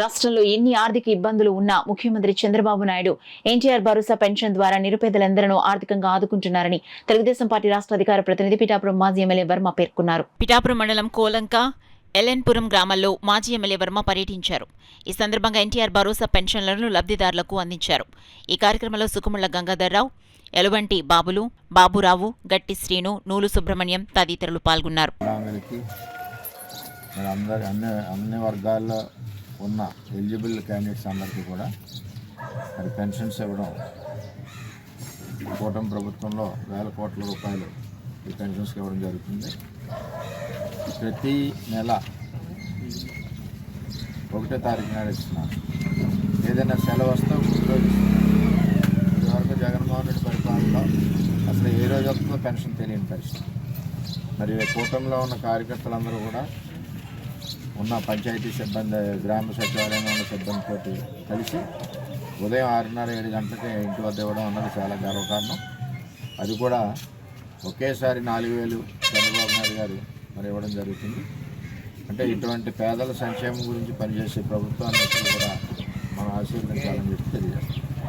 రాష్ట్రంలో ఎన్ని ఆర్థిక ఇబ్బందులు ఉన్నా ముఖ్యమంత్రి చంద్రబాబు నాయుడు ఎన్టీఆర్ భరోసా పెన్షన్ ద్వారా నిరుపేదలందరూ ఆర్థికంగా ఆదుకుంటున్నారని తెలుగుదేశం పార్టీ రాష్ట్ర అధికార ప్రతినిధి పిఠాపురం మాజీ ఎమ్మెల్యే వర్మ పేర్కొన్నారు. పిఠాపురం మండలం కోలంక ఎల్ఎన్పురం గ్రామాల్లో మాజీ ఎమ్మెల్యే వర్మ పర్యటించారు. ఈ సందర్భంగా ఎన్టీఆర్ భరోసా పెన్షన్లను లబ్ధిదారులకు అందించారు. ఈ కార్యక్రమంలో సుకుముళ్ల గంగాధర్రావు, ఎలువంటి బాబులు, బాబురావు, గట్టి శ్రీను, నూలు సుబ్రహ్మణ్యం తదితరులు పాల్గొన్నారు. అన్ని వర్గాల్లో ఉన్న ఎలిజిబుల్ క్యాండిడేట్స్ అందరికీ కూడా మరి పెన్షన్స్ ఇవ్వడం, కూటమి ప్రభుత్వంలో వేల కోట్ల రూపాయలు ఈ పెన్షన్స్కి ఇవ్వడం జరుగుతుంది. ప్రతి నెల 1వ తారీఖు నాడు ఇస్తున్నారు. ఏదైనా సెలవు వస్తే ఇదివరకు జగన్మోహన్ రెడ్డి పరిపాలనలో అసలు ఏ రోజు వస్తుందో పెన్షన్ తెలియని పరిస్థితి. మరి కూటమిలో ఉన్న కార్యకర్తలందరూ కూడా ఉన్న పంచాయతీ సిబ్బంది, గ్రామ సచివాలయంలో ఉన్న సిబ్బందితో కలిసి ఉదయం 6:30-7 గంటలకి ఇంటి వద్ద ఇవ్వడం అన్నది చాలా గర్వకారణం. అది కూడా ఒకేసారి 4,000 చంద్రబాబు నాయుడు గారు మరి ఇవ్వడం జరుగుతుంది. అంటే ఇటువంటి పేదల సంక్షేమం గురించి పనిచేసే ప్రభుత్వాన్ని కూడా మనం ఆశీర్వదించాలని చెప్పి తెలియజేస్తాం.